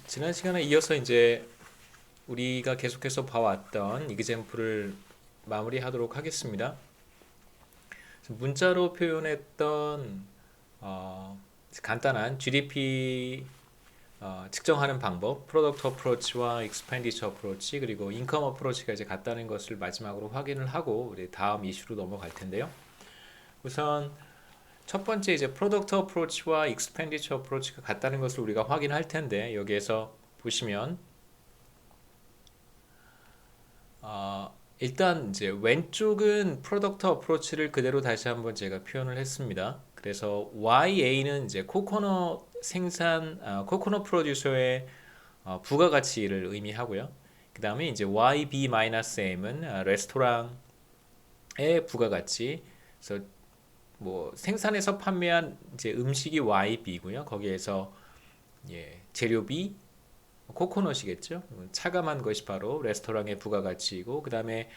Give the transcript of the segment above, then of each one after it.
지난 시간에 이어서 이제 우리가 계속해서 봐왔던 이그젬플을 마무리하도록 하겠습니다. 문자로 표현했던 간단한 GDP 측정하는 방법, 프로덕트 어프로치와 익스펜디처 어프로치, 그리고 인컴 어프로치가 이제 같다는 것을 마지막으로 확인을 하고 우리 다음 이슈로 넘어갈 텐데요. 우선 첫 번째 이제 프로덕트 어프로치와 익스펜디처 어프로치가 같다는 것을 우리가 확인할 텐데, 여기에서 보시면 일단 이제 왼쪽은 프로덕트 어프로치를 그대로 다시 한번 제가 표현을 했습니다. 그래서 YA는 이제 코코넛 생산, 코코넛 프로듀서의 부가가치를 의미하고요. 그 다음에 이제 YB-M은 레스토랑의 부가가치. 그래서 뭐 생산해서 판매한 이제 음식이 YB고요. 거기에서 재료비, 코코넛이겠죠. 차감한 것이 바로 레스토랑의 부가가치이고, 그 다음에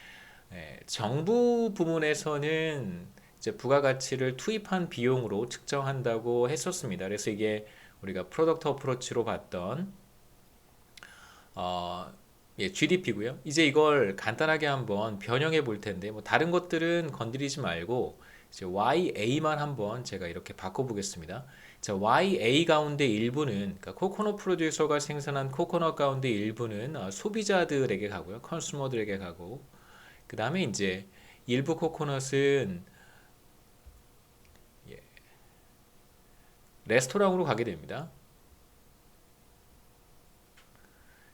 정부 부문에서는 이제 부가가치를 투입한 비용으로 측정한다고 했었습니다. 그래서 이게 우리가 프로덕트 어프로치로 봤던 GDP고요. 이제 이걸 간단하게 한번 변형해 볼 텐데, 뭐 다른 것들은 건드리지 말고 이제 YA만 한번 제가 이렇게 바꿔 보겠습니다. 자, YA 가운데 일부는, 그러니까 코코넛 프로듀서가 생산한 코코넛 가운데 일부는 소비자들에게 가고요. 컨슈머들에게 가고, 그 다음에 이제 일부 코코넛은 레스토랑으로 가게 됩니다.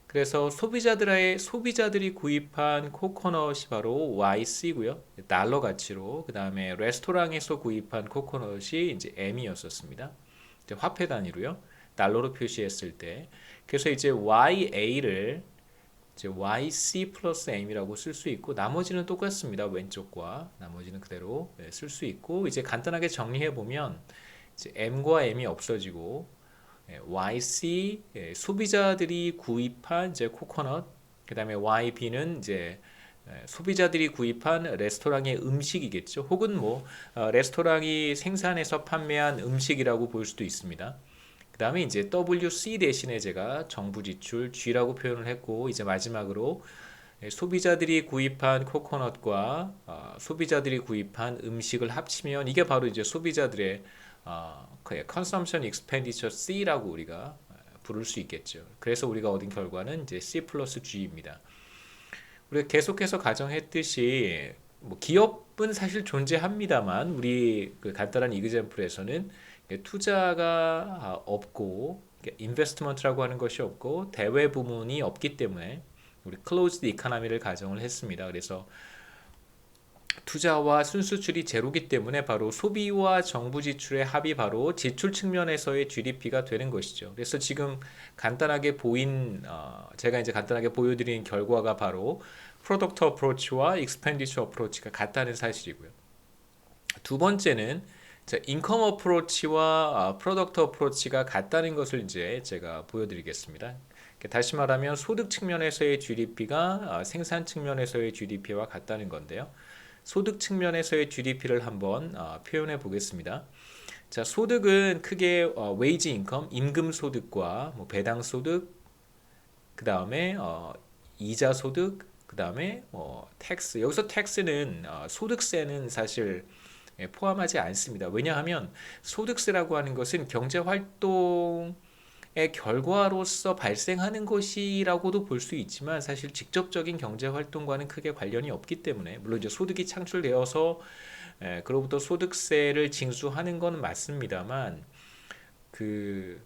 그래서 소비자들이 구입한 코코넛이 바로 YC고요. 달러 가치로. 그 다음에 레스토랑에서 구입한 코코넛이 이제 M이었었습니다. 이제 화폐 단위로요. 달러로 표시했을 때. 그래서 이제 YA를 이제 YC 플러스 M이라고 쓸 수 있고, 나머지는 똑같습니다. 왼쪽과 나머지는 그대로 쓸 수 있고, 이제 간단하게 정리해 보면 이제 M과 M이 없어지고 YC 소비자들이 구입한 이제 코코넛, 그다음에 YB는 이제 소비자들이 구입한 레스토랑의 음식이겠죠. 혹은 뭐 레스토랑이 생산해서 판매한 음식이라고 볼 수도 있습니다. 그다음에 이제 WC 대신에 제가 정부 지출 G라고 표현을 했고, 이제 마지막으로 소비자들이 구입한 코코넛과 소비자들이 구입한 음식을 합치면 이게 바로 이제 소비자들의 consumption expenditure C라고 우리가 부를 수 있겠죠. 그래서 우리가 얻은 결과는 이제 C 플러스 G입니다. 우리가 계속해서 가정했듯이 뭐 기업은 사실 존재합니다만, 우리 그 간단한 이그젬플에서는 투자가 없고 인베스트먼트라고 하는 것이 없고 대외 부문이 없기 때문에 우리 클로즈드 이코노미를 가정을 했습니다. 그래서 투자와 순수출이 제로기 때문에 바로 소비와 정부 지출의 합이 바로 지출 측면에서의 GDP가 되는 것이죠. 그래서 지금 간단하게 제가 이제 간단하게 보여드린 결과가 바로 프로덕트 어프로치와 익스펜디처 어프로치가 같다는 사실이고요. 두 번째는 인컴 어프로치와 프로덕트 어프로치가 같다는 것을 이제 제가 보여드리겠습니다. 다시 말하면 소득 측면에서의 GDP가 생산 측면에서의 GDP와 같다는 건데요. 소득 측면에서의 GDP를 한번 표현해 보겠습니다. 자, 소득은 크게 웨이지 인컴, 임금 소득과 뭐 배당 소득, 그 다음에 이자 소득, 그 다음에 텍스. 여기서 텍스는 소득세는 사실 포함하지 않습니다. 왜냐하면 소득세라고 하는 것은 경제 활동의 결과로서 발생하는 것이라고도 볼 수 있지만, 사실 직접적인 경제 활동과는 크게 관련이 없기 때문에, 물론 이제 소득이 창출되어서 그로부터 소득세를 징수하는 건 맞습니다만, 그러니까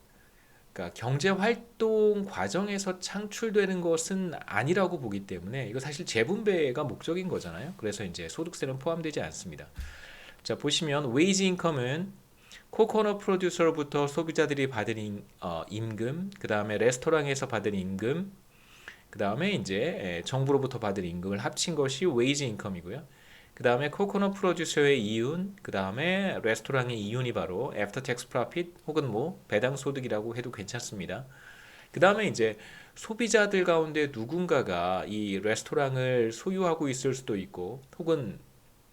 경제 활동 과정에서 창출되는 것은 아니라고 보기 때문에, 이거 사실 재분배가 목적인 거잖아요. 그래서 이제 소득세는 포함되지 않습니다. 자, 보시면 웨이지 인컴은 코코넛 프로듀서로부터 소비자들이 받은 임금, 그 다음에 레스토랑에서 받은 임금, 그 다음에 이제 정부로부터 받은 임금을 합친 것이 웨이지 인컴이고요. 그 다음에 코코넛 프로듀서의 이윤, 그 다음에 레스토랑의 이윤이 바로 애프터 텍스 프로핏 혹은 뭐 배당 소득이라고 해도 괜찮습니다. 그 다음에 이제 소비자들 가운데 누군가가 이 레스토랑을 소유하고 있을 수도 있고, 혹은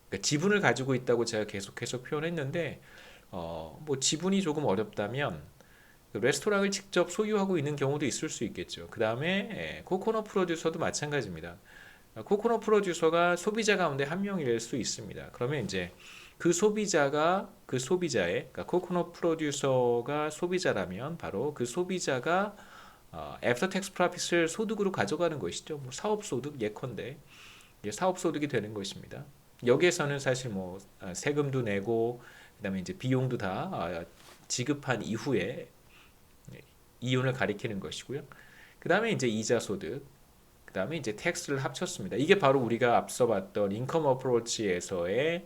그러니까 지분을 가지고 있다고 제가 계속해서 표현했는데, 뭐 지분이 조금 어렵다면 레스토랑을 직접 소유하고 있는 경우도 있을 수 있겠죠. 그 다음에 코코넛 프로듀서도 마찬가지입니다. 코코넛 프로듀서가 소비자 가운데 한 명일 수 있습니다. 그러면 이제 그 소비자의 그러니까 코코넛 프로듀서가 소비자라면 바로 그 소비자가 애프터 텍스 프로핏을 소득으로 가져가는 것이죠. 뭐 사업 소득 예컨대 사업 소득이 되는 것입니다. 여기에서는 사실 뭐 세금도 내고 그다음에 이제 비용도 다 지급한 이후에 이윤을 가리키는 것이고요. 그다음에 이제 이자 소득, 그다음에 이제 텍스를 합쳤습니다. 이게 바로 우리가 앞서 봤던 인컴 어프로치에서의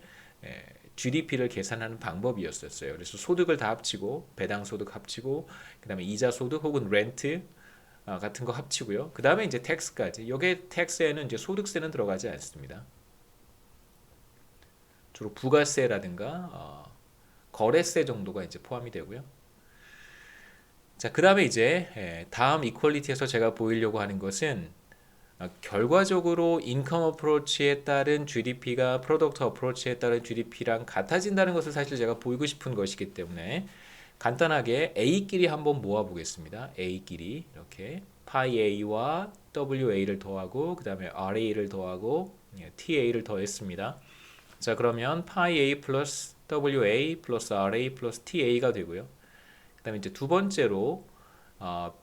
GDP를 계산하는 방법이었었어요. 그래서 소득을 다 합치고 배당 소득 합치고 그다음에 이자 소득 혹은 렌트 같은 거 합치고요. 그다음에 이제 텍스까지. 여기에 텍스에는 이제 소득세는 들어가지 않습니다. 주로 부가세라든가 거래세 정도가 이제 포함이 되고요. 자, 그다음에 이제 다음 이퀄리티에서 제가 보이려고 하는 것은 결과적으로 인컴 어프로치에 따른 GDP가 프로덕트 어프로치에 따른 GDP랑 같아진다는 것을 사실 제가 보이고 싶은 것이기 때문에 간단하게 A끼리 한번 모아 보겠습니다. A끼리 이렇게 파이 A와 WA를 더하고 그 다음에 RA를 더하고 TA를 더했습니다. 자, 그러면 파이 A 플러스 WA 플러스 RA 플러스 TA가 되고요. 그 다음에 이제 두 번째로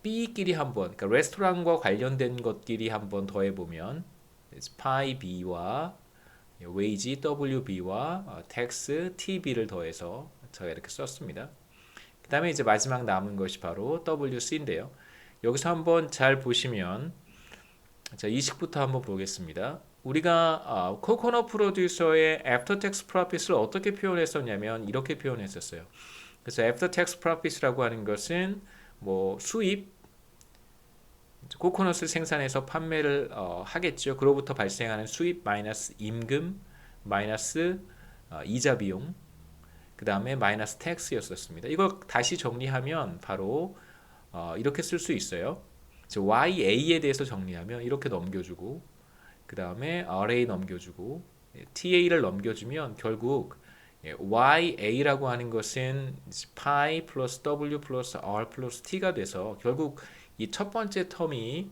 B끼리 한번, 그러니까 레스토랑과 관련된 것끼리 한번 더해보면 파이 B와 웨이지 WB와 텍스 TB를 더해서 제가 이렇게 썼습니다. 그 다음에 이제 마지막 남은 것이 바로 WC인데요. 여기서 한번 잘 보시면 자, 이 식부터 한번 보겠습니다. 우리가 코코넛 프로듀서의 애프터 텍스 프로핏을 어떻게 표현했었냐면 이렇게 표현했었어요. 그래서 애프터 텍스 프로핏이라고 하는 것은 뭐 수입, 코코넛을 생산해서 판매를 하겠죠. 그로부터 발생하는 수입 마이너스 임금 마이너스 이자 비용, 그 다음에 마이너스 텍스였었습니다. 이걸 다시 정리하면 바로 이렇게 쓸 수 있어요. YA에 대해서 정리하면 이렇게 넘겨주고 그 다음에 RA 넘겨주고 TA를 넘겨주면 결국 YA라고 하는 것은 파이 플러스 W 플러스 R 플러스 T가 돼서 결국 이 첫 번째 텀이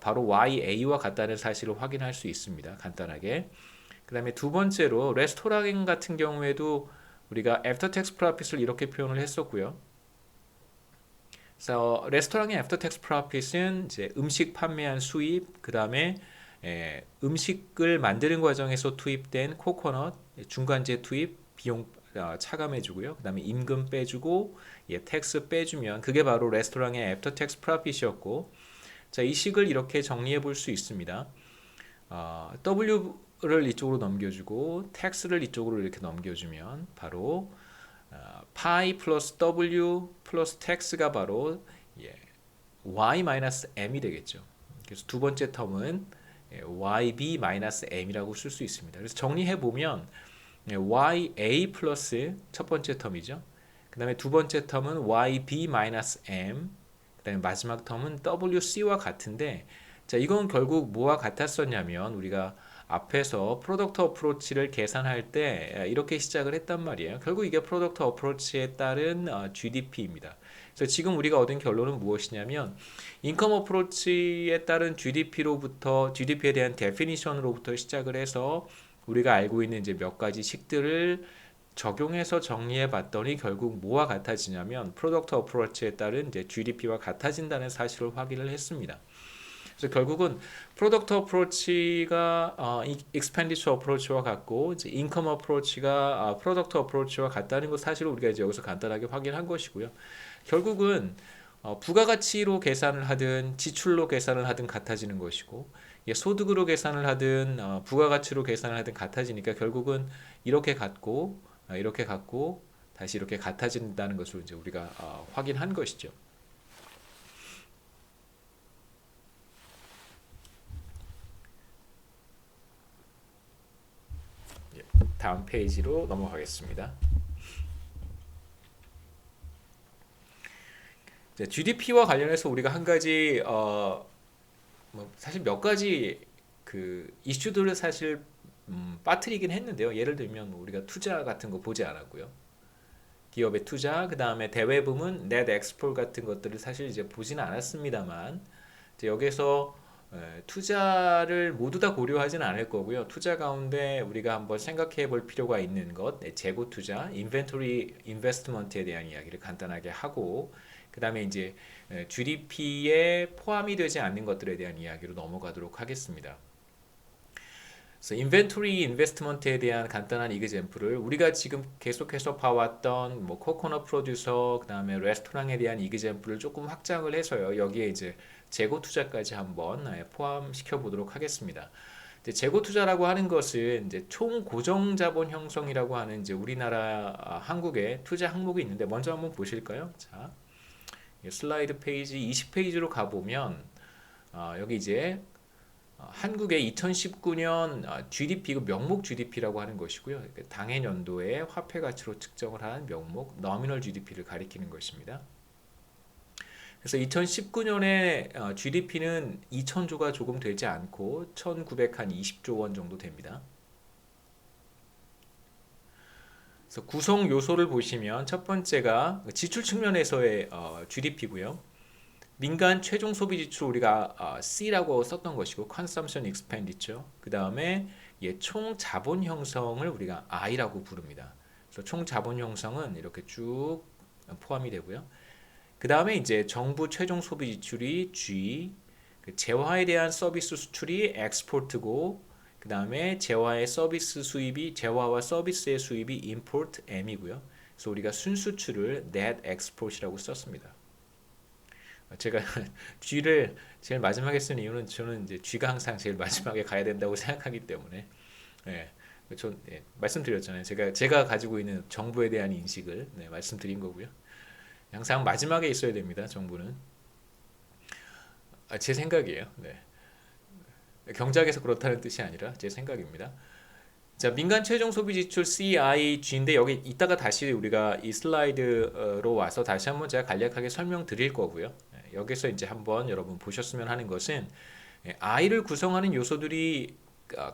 바로 YA와 같다는 사실을 확인할 수 있습니다. 간단하게. 그 다음에 두 번째로 레스토랑 같은 경우에도 우리가 애프터 텍스 프로핏을 이렇게 표현을 했었고요. 그래서 레스토랑의 애프터 텍스 프로핏은 이제 음식 판매한 수입, 그 다음에 음식을 만드는 과정에서 투입된 코코넛, 중간재 투입, 비용 차감해주고요. 그 다음에 임금 빼주고, 텍스 빼주면 그게 바로 레스토랑의 애프터 텍스 프로핏이었고, 자, 이 식을 이렇게 정리해 볼 수 있습니다. W를 이쪽으로 넘겨주고, 텍스를 이쪽으로 이렇게 넘겨주면 바로 파이 플러스 W 플러스 텍스가 바로 Y 마이너스 M이 되겠죠. 그래서 두 번째 텀은 YB 마이너스 M이라고 쓸 수 있습니다. 그래서 정리해 보면 YA 플러스 첫 번째 텀이죠. 그 다음에 두 번째 텀은 YB 마이너스 M, 그 다음에 마지막 텀은 WC와 같은데, 자, 이건 결국 뭐와 같았었냐면 우리가 앞에서 프로덕트 어프로치를 계산할 때 이렇게 시작을 했단 말이에요. 결국 이게 프로덕트 어프로치에 따른 GDP입니다. 그래서 지금 우리가 얻은 결론은 무엇이냐면 인컴 어프로치에 따른 GDP에 대한 데피니션으로부터 시작을 해서 우리가 알고 있는 이제 몇 가지 식들을 적용해서 정리해 봤더니 결국 뭐와 같아지냐면 프로덕트 어프로치에 따른 이제 GDP와 같아진다는 사실을 확인을 했습니다. 그래서 결국은 프로덕트 어프로치가 익스펜디처 어프로치와 같고 이제 인컴 어프로치가 프로덕트 어프로치와 같다는 것 사실을 우리가 이제 여기서 간단하게 확인한 것이고요. 결국은 부가가치로 계산을 하든 지출로 계산을 하든 같아지는 것이고 소득으로 계산을 하든 부가가치로 계산을 하든 같아지니까 결국은 이렇게 같고 다시 이렇게 같아진다는 것을 이제 우리가 확인한 것이죠. 다음 페이지로 넘어가겠습니다. GDP와 관련해서 우리가 한 가지 사실 몇 가지 그 이슈들을 사실 빠뜨리긴 했는데요. 예를 들면 우리가 투자 같은 거 보지 않았고요. 기업의 투자, 그 다음에 대외부문, net export 같은 것들을 사실 이제 보지는 않았습니다만 이제 여기서 투자를 모두 다 고려하진 않을 거고요. 투자 가운데 우리가 한번 생각해 볼 필요가 있는 것, 재고 투자, 인벤토리 인베스트먼트에 대한 이야기를 간단하게 하고, 그 다음에 이제 GDP에 포함이 되지 않는 것들에 대한 이야기로 넘어가도록 하겠습니다. 그래서 인벤토리 인베스트먼트에 대한 간단한 이그젬플을 우리가 지금 계속해서 봐왔던 뭐 코코넛 프로듀서, 그 다음에 레스토랑에 대한 이그젬플을 조금 확장을 해서요. 여기에 이제 재고 투자까지 한번 포함시켜 보도록 하겠습니다. 이제 재고 투자라고 하는 것은 이제 총 고정 자본 형성이라고 하는 이제 우리나라 한국의 투자 항목이 있는데 먼저 한번 보실까요? 자, 슬라이드 페이지 20페이지로 가보면 여기 이제 한국의 2019년 GDP, 그 명목 GDP라고 하는 것이고요. 당해 연도의 화폐 가치로 측정을 하는 명목 nominal GDP를 가리키는 것입니다. 그래서 2019년에 GDP는 2,000조가 조금 되지 않고 1,920조 원 정도 됩니다. 그래서 구성 요소를 보시면 첫 번째가 지출 측면에서의 GDP고요. 민간 최종 소비 지출 우리가 C라고 썼던 것이고 Consumption Expenditure. 그 다음에 총 자본 형성을 우리가 I라고 부릅니다. 그래서 총 자본 형성은 이렇게 쭉 포함이 되고요. 그 다음에 이제 정부 최종 소비 지출이 G, 재화에 대한 서비스 수출이 Export고, 그 다음에 재화의 서비스 수입이 재화와 서비스의 수입이 Import M이고요. 그래서 우리가 순수출을 Net Export이라고 썼습니다. 제가 G를 제일 마지막에 쓴 이유는 저는 이제 G가 항상 제일 마지막에 가야 된다고 생각하기 때문에 말씀드렸잖아요. 제가 가지고 있는 정부에 대한 인식을 말씀드린 거고요. 항상 마지막에 있어야 됩니다. 정부는 제 생각이에요. 경작에서 그렇다는 뜻이 아니라 제 생각입니다. 자, 민간 최종 소비 지출 CIG인데 여기 이따가 다시 우리가 이 슬라이드로 와서 다시 한번 제가 간략하게 설명드릴 거고요. 여기서 이제 한번 여러분 보셨으면 하는 것은 I를 구성하는 요소들이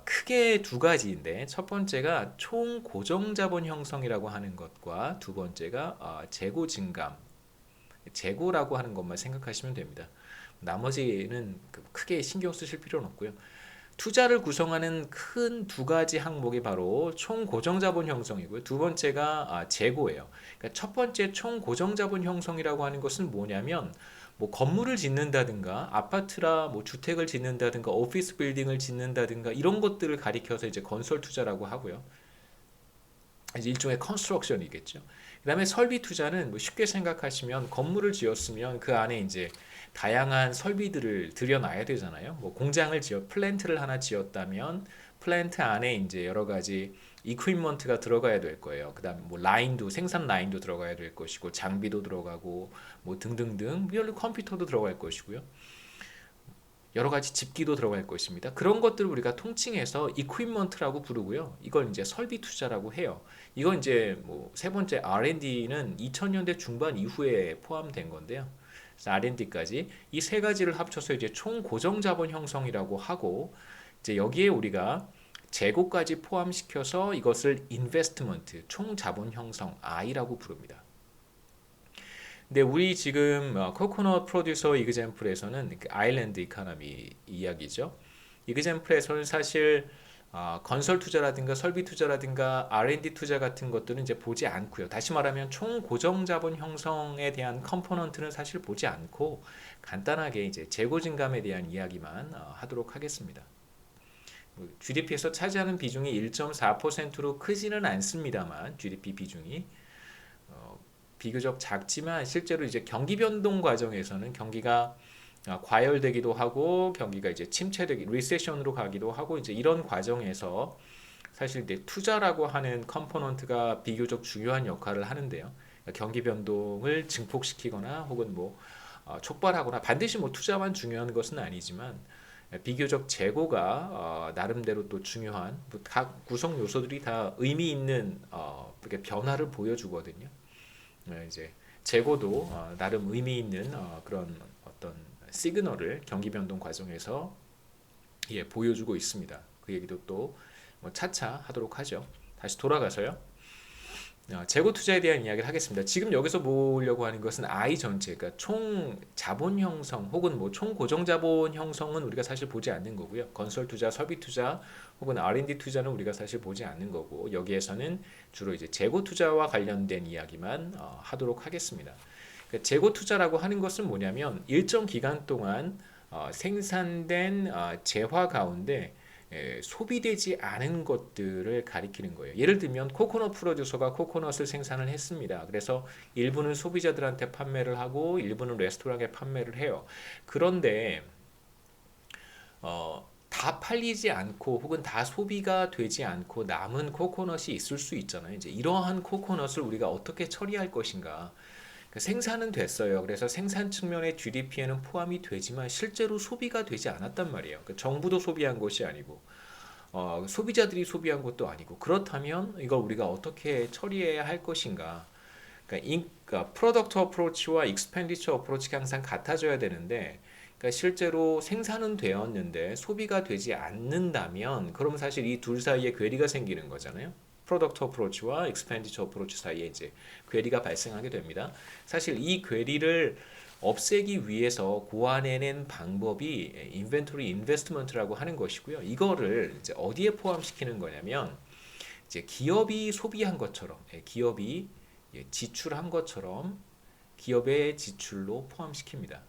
크게 두 가지인데 첫 번째가 총 고정 자본 형성이라고 하는 것과 두 번째가 재고 증감, 재고라고 하는 것만 생각하시면 됩니다. 나머지는 크게 신경 쓰실 필요는 없고요. 투자를 구성하는 큰 두 가지 항목이 바로 총 고정 자본 형성이고요. 두 번째가 재고예요. 그러니까 첫 번째 총 고정 자본 형성이라고 하는 것은 뭐냐면 뭐 건물을 짓는다든가 아파트라 뭐 주택을 짓는다든가 오피스 빌딩을 짓는다든가 이런 것들을 가리켜서 이제 건설 투자라고 하고요. 이제 일종의 컨스트럭션이겠죠. 그다음에 설비 투자는 뭐 쉽게 생각하시면 건물을 지었으면 그 안에 이제 다양한 설비들을 들여놔야 되잖아요. 뭐 공장을 플랜트를 하나 지었다면 플랜트 안에 이제 여러 가지 이퀴먼트가 들어가야 될 거예요. 그다음에 뭐 라인도 생산 라인도 들어가야 될 것이고 장비도 들어가고 뭐 등등등 물론 컴퓨터도 들어갈 것이고요. 여러 가지 집기도 들어갈 것입니다. 그런 것들을 우리가 통칭해서 이퀴먼트라고 부르고요. 이걸 이제 설비 투자라고 해요. 이건 이제 뭐 세 번째 R&D는 2000년대 중반 이후에 포함된 건데요. 그래서 R&D까지 이 세 가지를 합쳐서 이제 총 고정 자본 형성이라고 하고 이제 여기에 우리가 재고까지 포함시켜서 이것을 인베스트먼트 총 자본 형성 I라고 부릅니다. 근데 우리 지금 코코넛 프로듀서 이그젬플에서는 아일랜드 이코노미 이야기죠. 이그젬플에서는 사실 건설 투자라든가 설비 투자라든가 R&D 투자 같은 것들은 이제 보지 않고요. 다시 말하면 총 고정 자본 형성에 대한 컴포넌트는 사실 보지 않고 간단하게 이제 재고 증감에 대한 이야기만 하도록 하겠습니다. GDP에서 차지하는 비중이 1.4%로 크지는 않습니다만 GDP 비중이 비교적 작지만 실제로 이제 경기 변동 과정에서는 경기가 과열되기도 하고 경기가 이제 침체되기 리세션으로 가기도 하고 이제 이런 과정에서 사실 이제 투자라고 하는 컴포넌트가 비교적 중요한 역할을 하는데요. 경기 변동을 증폭시키거나 혹은 뭐 촉발하거나 반드시 뭐 투자만 중요한 것은 아니지만 비교적 재고가 나름대로 또 중요한 각 구성 요소들이 다 의미 있는 이렇게 변화를 보여주거든요. 이제 재고도 나름 의미 있는 그런 어떤 시그널을 경기 변동 과정에서 보여주고 있습니다. 그 얘기도 또 뭐 차차 하도록 하죠. 다시 돌아가서요. 재고 투자에 대한 이야기를 하겠습니다. 지금 여기서 보려고 하는 것은 I 전체, 그러니까 총 자본 형성 혹은 뭐 총 고정 자본 형성은 우리가 사실 보지 않는 거고요. 건설 투자, 설비 투자 혹은 R&D 투자는 우리가 사실 보지 않는 거고, 여기에서는 주로 이제 재고 투자와 관련된 이야기만 하도록 하겠습니다. 그러니까 재고 투자라고 하는 것은 뭐냐면 일정 기간 동안 생산된 재화 가운데 소비되지 않은 것들을 가리키는 거예요. 예를 들면 코코넛 프로듀서가 코코넛을 생산을 했습니다. 그래서 일부는 소비자들한테 판매를 하고 일부는 레스토랑에 판매를 해요. 그런데 다 팔리지 않고 혹은 다 소비가 되지 않고 남은 코코넛이 있을 수 있잖아요. 이제 이러한 코코넛을 우리가 어떻게 처리할 것인가? 생산은 됐어요. 그래서 생산 측면의 GDP에는 포함이 되지만 실제로 소비가 되지 않았단 말이에요. 정부도 소비한 것이 아니고 소비자들이 소비한 것도 아니고, 그렇다면 이걸 우리가 어떻게 처리해야 할 것인가? 그러니까 프로덕트 어프로치와 익스펜디처 어프로치가 항상 같아져야 되는데, 그러니까 실제로 생산은 되었는데 소비가 되지 않는다면 그럼 사실 이 둘 사이에 괴리가 생기는 거잖아요. 프로덕트 어프로치와 익스펜디처 어프로치 사이에 이제 괴리가 발생하게 됩니다. 사실 이 괴리를 없애기 위해서 고안해낸 방법이 인벤토리 인베스트먼트라고 하는 것이고요. 이거를 이제 어디에 포함시키는 거냐면 이제 기업이 소비한 것처럼, 기업이 지출한 것처럼 기업의 지출로 포함시킵니다.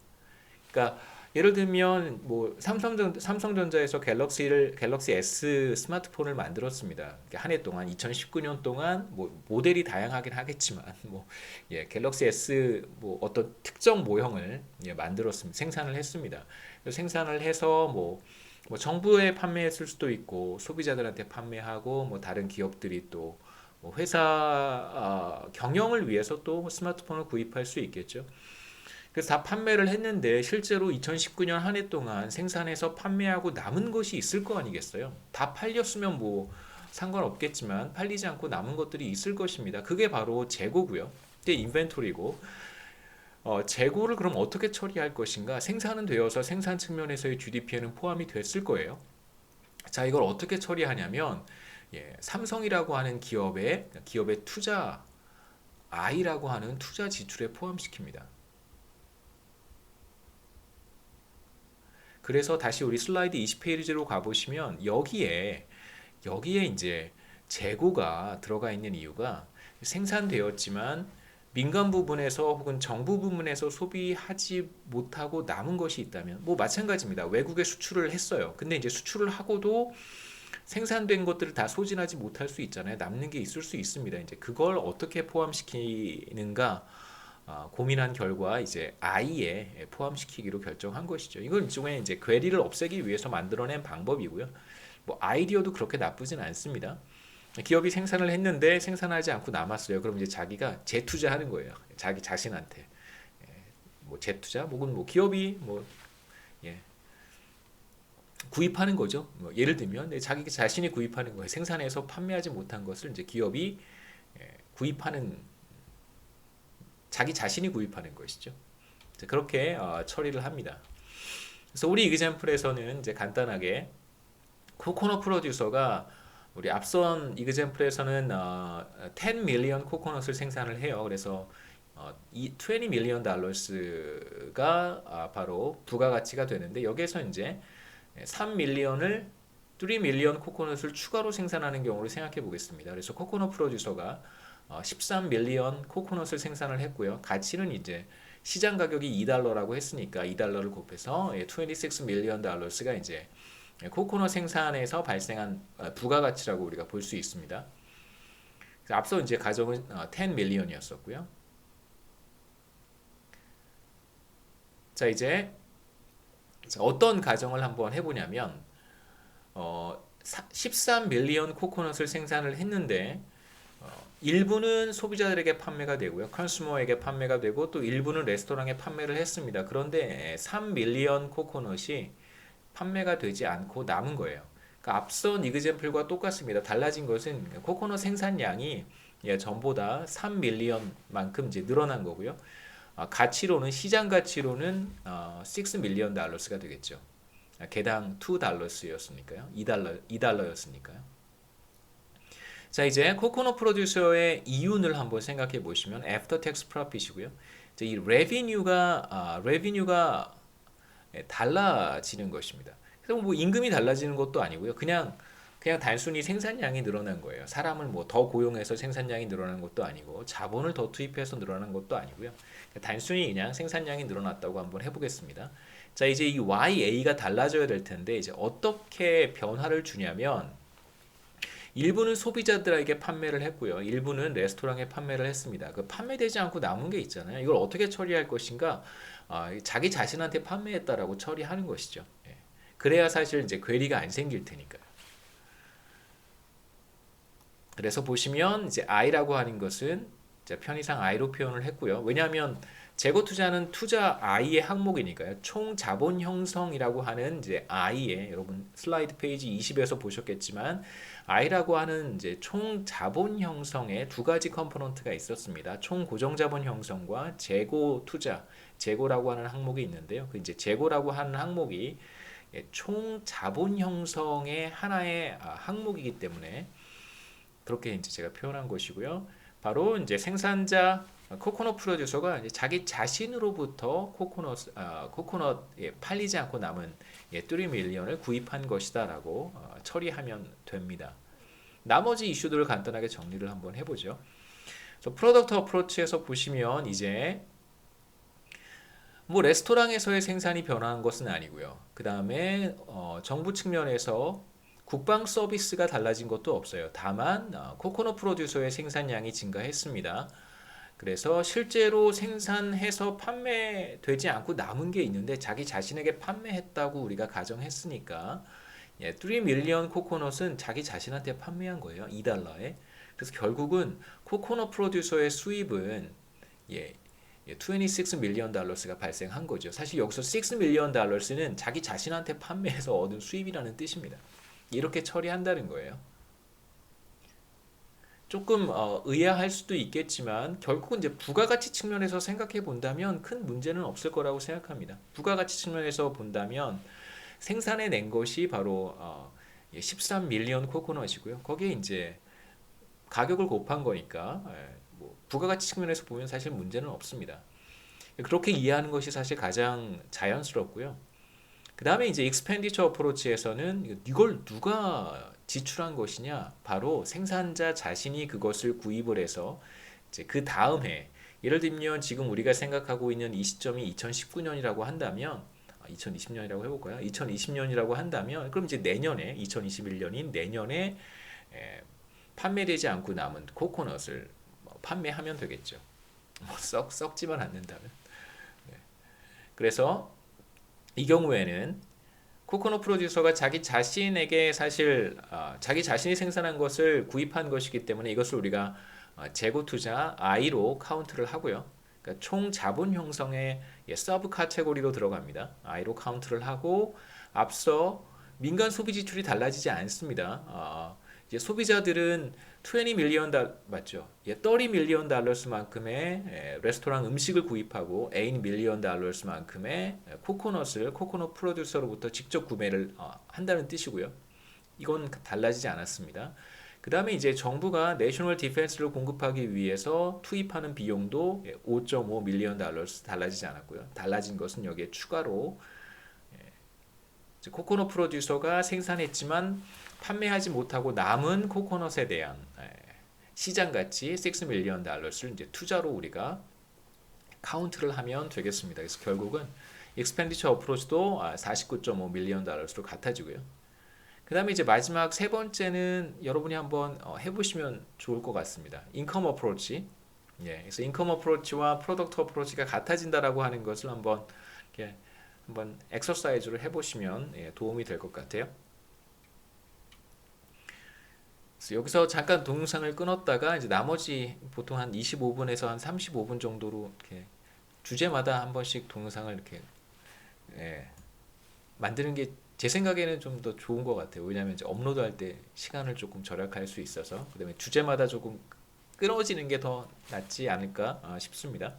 그러니까 예를 들면 뭐 삼성전자에서 갤럭시 S 스마트폰을 만들었습니다. 한 해 동안 2019년 동안 뭐 모델이 다양하긴 하겠지만 갤럭시 S 뭐 어떤 특정 모형을 만들었습니다. 생산을 했습니다. 생산을 해서 뭐 정부에 판매했을 수도 있고 소비자들한테 판매하고 뭐 다른 기업들이 또 뭐 회사 경영을 위해서 또 스마트폰을 구입할 수 있겠죠. 그래서 다 판매를 했는데 실제로 2019년 한 해 동안 생산해서 판매하고 남은 것이 있을 거 아니겠어요? 다 팔렸으면 뭐 상관없겠지만 팔리지 않고 남은 것들이 있을 것입니다. 그게 바로 재고고요. 이게 인벤토리고, 재고를 그럼 어떻게 처리할 것인가? 생산은 되어서 생산 측면에서의 GDP에는 포함이 됐을 거예요. 자, 이걸 어떻게 처리하냐면 삼성이라고 하는 기업의 투자 I라고 하는 투자 지출에 포함시킵니다. 그래서 다시 우리 슬라이드 20페이지로 가보시면 여기에 이제 재고가 들어가 있는 이유가 생산되었지만 민간 부분에서 혹은 정부 부분에서 소비하지 못하고 남은 것이 있다면 뭐 마찬가지입니다. 외국에 수출을 했어요. 근데 이제 수출을 하고도 생산된 것들을 다 소진하지 못할 수 있잖아요. 남는 게 있을 수 있습니다. 이제 그걸 어떻게 포함시키는가 고민한 결과 이제 I에 포함시키기로 결정한 것이죠. 이건 일종의 이제 괴리를 없애기 위해서 만들어낸 방법이고요. 뭐 아이디어도 그렇게 나쁘진 않습니다. 기업이 생산을 했는데 생산하지 않고 남았어요. 그럼 이제 자기가 재투자하는 거예요. 자기 자신한테 뭐 재투자, 혹은 뭐 기업이 뭐 예, 구입하는 거죠. 뭐 예를 들면 자기 자신이 구입하는 거예요. 생산해서 판매하지 못한 것을 이제 기업이 구입하는, 자기 자신이 구입하는 것이죠. 그렇게 처리를 합니다. 그래서 우리 이그젬플에서는 이제 간단하게 코코넛 프로듀서가 우리 앞선 이그젬플에서는 10 밀리언 코코넛을 생산을 해요. 그래서 이 20 밀리언 달러스가 바로 부가가치가 되는데, 여기에서 이제 3 밀리언을 3 밀리언 코코넛을 추가로 생산하는 경우를 생각해 보겠습니다. 그래서 코코넛 프로듀서가 13 밀리언 코코넛을 생산을 했고요. 가치는 이제 시장 가격이 2달러라고 했으니까 2달러를 곱해서 26 밀리언 달러스가 이제 코코넛 생산에서 발생한 부가가치라고 우리가 볼 수 있습니다. 앞서 이제 가정은 10 밀리언이었었고요. 자, 이제 어떤 가정을 한번 해보냐면 13 밀리언 코코넛을 생산을 했는데 일부는 소비자들에게 판매가 되고요. 컨슈머에게 판매가 되고 또 일부는 레스토랑에 판매를 했습니다. 그런데 3 밀리언 코코넛이 판매가 되지 않고 남은 거예요. 그러니까 앞선 이그젬플과 똑같습니다. 달라진 것은 코코넛 생산량이 전보다 3 밀리언만큼 이제 늘어난 거고요. 가치로는, 시장 가치로는 6 밀리언 달러스가 되겠죠. 개당 2달러스였으니까요. 2달러였으니까요. 자, 이제 코코넛 프로듀서의 이윤을 한번 생각해 보시면 애프터 텍스 프로핏이고요. 이 레비뉴가 달라지는 것입니다. 그래서 뭐 임금이 달라지는 것도 아니고요. 그냥 단순히 생산량이 늘어난 거예요. 사람을 뭐 더 고용해서 생산량이 늘어난 것도 아니고 자본을 더 투입해서 늘어난 것도 아니고요. 단순히 그냥 생산량이 늘어났다고 한번 해보겠습니다. 자, 이제 이 YA가 달라져야 될 텐데 이제 어떻게 변화를 주냐면 일부는 소비자들에게 판매를 했고요. 일부는 레스토랑에 판매를 했습니다. 그 판매되지 않고 남은 게 있잖아요. 이걸 어떻게 처리할 것인가? 자기 자신한테 판매했다라고 처리하는 것이죠. 예. 그래야 사실 이제 괴리가 안 생길 테니까요. 그래서 보시면 이제 I라고 하는 것은 편의상 I로 표현을 했고요. 왜냐하면 재고 투자는 투자 I의 항목이니까요. 총 자본 형성이라고 하는 이제 I에 여러분 슬라이드 페이지 20에서 보셨겠지만 I라고 하는 이제 총 자본 형성에 두 가지 컴포넌트가 있었습니다. 총 고정 자본 형성과 재고 투자, 재고라고 하는 항목이 있는데요. 그 이제 재고라고 하는 항목이 총 자본 형성의 하나의 항목이기 때문에 그렇게 이제 제가 표현한 것이고요. 바로 이제 생산자 코코넛 프로듀서가 이제 자기 자신으로부터 코코넛 팔리지 않고 남은 3밀리언을 구입한 것이다라고 처리하면 됩니다. 나머지 이슈들을 간단하게 정리를 한번 해보죠. 그래서 프로덕트 어프로치에서 보시면 이제 뭐 레스토랑에서의 생산이 변화한 것은 아니고요. 그 다음에 정부 측면에서 국방 서비스가 달라진 것도 없어요. 다만 코코넛 프로듀서의 생산량이 증가했습니다. 그래서 실제로 생산해서 판매되지 않고 남은 게 있는데 자기 자신에게 판매했다고 우리가 가정했으니까 3밀리언 코코넛은 자기 자신한테 판매한 거예요. 2달러에. 그래서 결국은 코코넛 프로듀서의 수입은 26밀리언 달러스가 발생한 거죠. 사실 여기서 6밀리언 달러스는 자기 자신한테 판매해서 얻은 수입이라는 뜻입니다. 이렇게 처리한다는 거예요. 조금 의아할 수도 있겠지만 결국은 이제 부가가치 측면에서 생각해 본다면 큰 문제는 없을 거라고 생각합니다. 부가가치 측면에서 본다면 생산해낸 것이 바로 13밀리언 코코넛이고요. 거기에 이제 가격을 곱한 거니까 뭐 부가가치 측면에서 보면 사실 문제는 없습니다. 그렇게 이해하는 것이 사실 가장 자연스럽고요. 그 다음에 이제 익스펜디처 어프로치에서는 이걸 누가 지출한 것이냐? 바로 생산자 자신이 그것을 구입을 해서 이제 그 다음 해, 예를 들면 지금 우리가 생각하고 있는 이 시점이 2019년이라고 한다면 2020년이라고 해볼까요? 2020년이라고 한다면 그럼 이제 내년에 2021년인 내년에 판매되지 않고 남은 코코넛을 판매하면 되겠죠. 썩지만 않는다면. 네. 그래서 이 경우에는 코코넛 프로듀서가 자기 자신에게 사실 자기 자신이 생산한 것을 구입한 것이기 때문에 이것을 우리가 재고 투자 I로 카운트를 하고요. 그러니까 총 자본 형성의 서브 카테고리로 들어갑니다. I로 카운트를 하고 앞서 민간 소비 지출이 달라지지 않습니다. 이제 소비자들은 20밀리언 맞죠? 30밀리언 달러스만큼의 레스토랑 음식을 구입하고 8밀리언 달러스만큼의 코코넛 프로듀서로부터 직접 구매를 한다는 뜻이고요. 이건 달라지지 않았습니다. 그 다음에 이제 정부가 내셔널 디펜스를 공급하기 위해서 투입하는 비용도 5.5밀리언 달러스 달라지지 않았고요. 달라진 것은 여기에 추가로 코코넛 프로듀서가 생산했지만 판매하지 못하고 남은 코코넛에 대한 시장 가치 6밀리언 달러를 이제 투자로 우리가 카운트를 하면 되겠습니다. 그래서 결국은 익스펜디처 어프로치도 49.5밀리언 달러로 같아지고요. 그 다음에 이제 마지막 세 번째는 여러분이 한번 해보시면 좋을 것 같습니다. 인컴 어프로치. 그래서 인컴 어프로치와 프로덕트 어프로치가 같아진다라고 하는 것을 한번 엑서사이즈로 해보시면 도움이 될 것 같아요. 그래서 여기서 잠깐 동영상을 끊었다가 이제 나머지 보통 한 25분에서 한 35분 정도로 이렇게 주제마다 한 번씩 동영상을 이렇게 만드는 게 제 생각에는 좀 더 좋은 것 같아요. 왜냐하면 이제 업로드할 때 시간을 조금 절약할 수 있어서 그다음에 주제마다 조금 끊어지는 게 더 낫지 않을까 싶습니다.